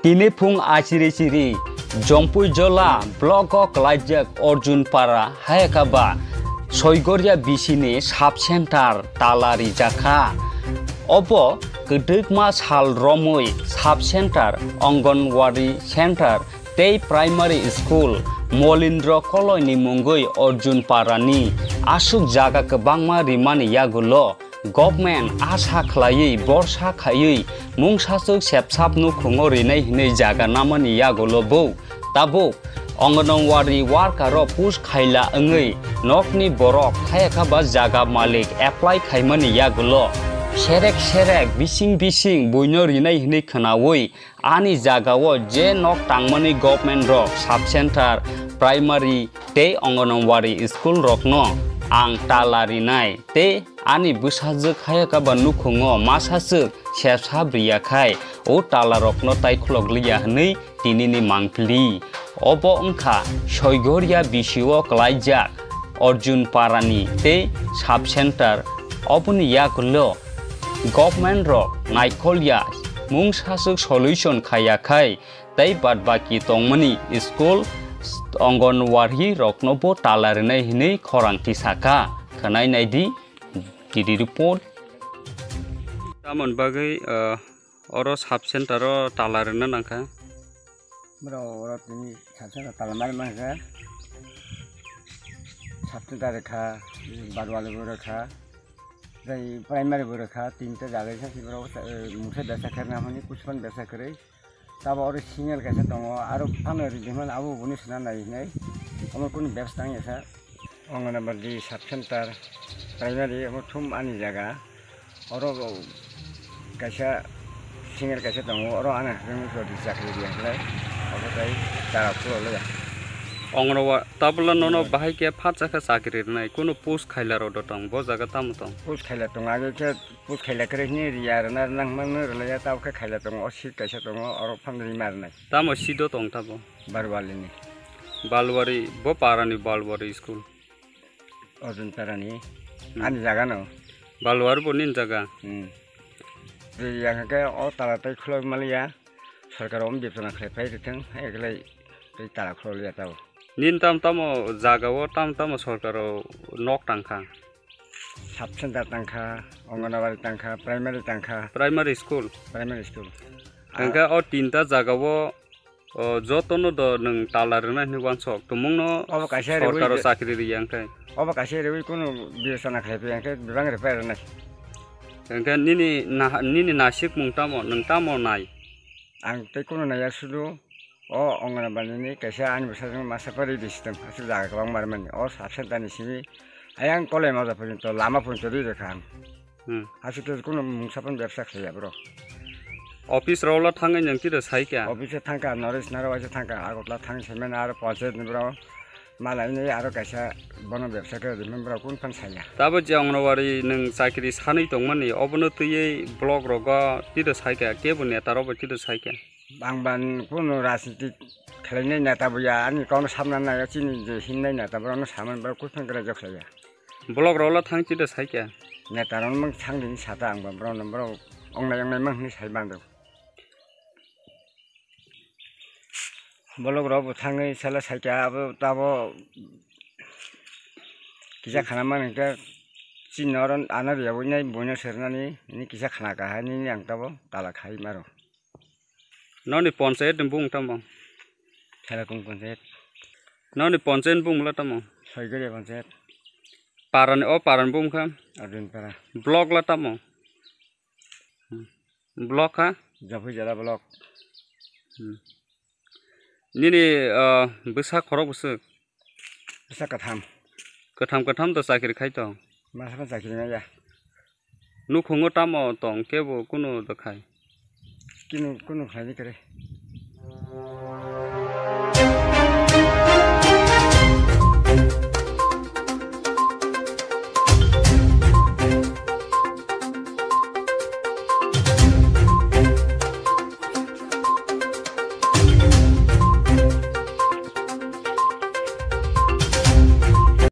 Tini phung achiri chiri Jompui jola blog laijak Arjun para hayakaba Chhoighari bisini sub center Tala rijaka Obo kedekma sal romoi sub center Anganwadi center tei primary school Molindra koloni mungoi Arjun parani asuk jaga kebangma rimani yagulo government asa khlai borsa khai mungsasuk sepsap nu khungo rinai hinai jaga namani yagulo bo tabo Anganwadi worker ro push khaila angai nokni borok khayaka ba jaga malik apply khaimani yagulo serek bising boino rinai hinai khanawoi ani jagao je nok tangmani government rock sub center primary te Anganwadi school rokno ang Tala rinai te ani busajak khayaka ba nukhungo masasuk sepsap riya khai o Tala rokno tai khulok liya hinai tinini mangpli obo ongkha Chhoighari bisio klaijak Arjun parani te sub center oboni yakulo government rock naikolya mungsasuk solution khayakai tei badbaki tongmani school Anganwadi roknobo Tala rinai hinai khorangti saka khanai naidi kidi report tamon bagai oro sub center ro Tala rina nangkha bro oro tini sub center Tala mari mangkha sub center rekha badwali rekha Dari primary berkah tinta jaga saya sih bro, musa desa kerana mana kucpan desa kerei, tapi orang single kerja tongo, aru pamer di mana abu bunyi senan lagi nih, kamu kun bebas tanya saya, orang nama di sub center primary, kamu thum ani jaga, orang kerja single kerja tongo, orang anak kamu sudah dijakri dia, lah, apa tadi cara pulau lah. Anganwadi tabla nono bahai ke phat jaka sakri nai kono post khaila ro dotang bo jaga tam tong post khaila tong age ke post khaila kre ni riya na nang man rela ya taw ka khaila tong osi kaisa tong oro phamri mar nai tam sido tong tabo barwali ni balwari bo parani balwari school Arjun parani ani jaga no balwari bo nin jaga riya ke o Tala tai khulok malia sarkar om bipsana khlai thang eglai tai Tala khulok ya taw nin tam jagao tam sorkaro nok tangkha sub center tangkha Anganwadi tangkha primary school angka o tinta jagao jotono do nang Tala rina ni wansok tumungno sorkaro sakri riyang kai oba kaise rewi kono biasana khlai angka bibang repair na angka nini nasik mung tamo nang tamo nai ang te kono na yasudu o Anganwadi ni kaisa ani besar masa pari di sistem asu jaga kabang marman o sub center ni sini ayang kolai maza punto lama punto di dekan asu te kono mungsapan ব্যবসা khaya bro office rola thangai nang tida sai kya office thangka noris narawaise thangka agotla thang semen ar panchayat ni bro malai ni aro kaisa bono ব্যবসা ke remember kun pan saya tabo je Anganwadi nang sakri sanai tongmani obono tuye blog roga tida sai kya kebo neta roba tida sai kya bangban kono राजनीतिक खेलाइनाय नेता बुया अनि gown सामना नाय चिनि जे हिन्नाय नेता brown सामान ब्रा cushion गरा जखलाया blog रोला थांचि the साइके नेता रन मंग थांदिनि साता आंबा ब्राउन ब्राउ अंनाय मंगनि साइ बांदो ब्लग रबो थाङै साला साइके अब ताबो किसा खाना मानका चिनरन आना रियावनाय बयनो सेरनानि नि किसा खाना गाहानि आं ताबो Tala खाइ मारो noni panchayat bung tamo Thalakung panchayat noni panchayat bung la tamo Chhoighari panchayat paran bung kha Arjun para blog la tamo blog kha Jompui jala blog nini busa khorok busa bisa katham to sakri khai to masa sakri na ya nu khungo tamo tong kebo kuno to khai kinu kuno khani kare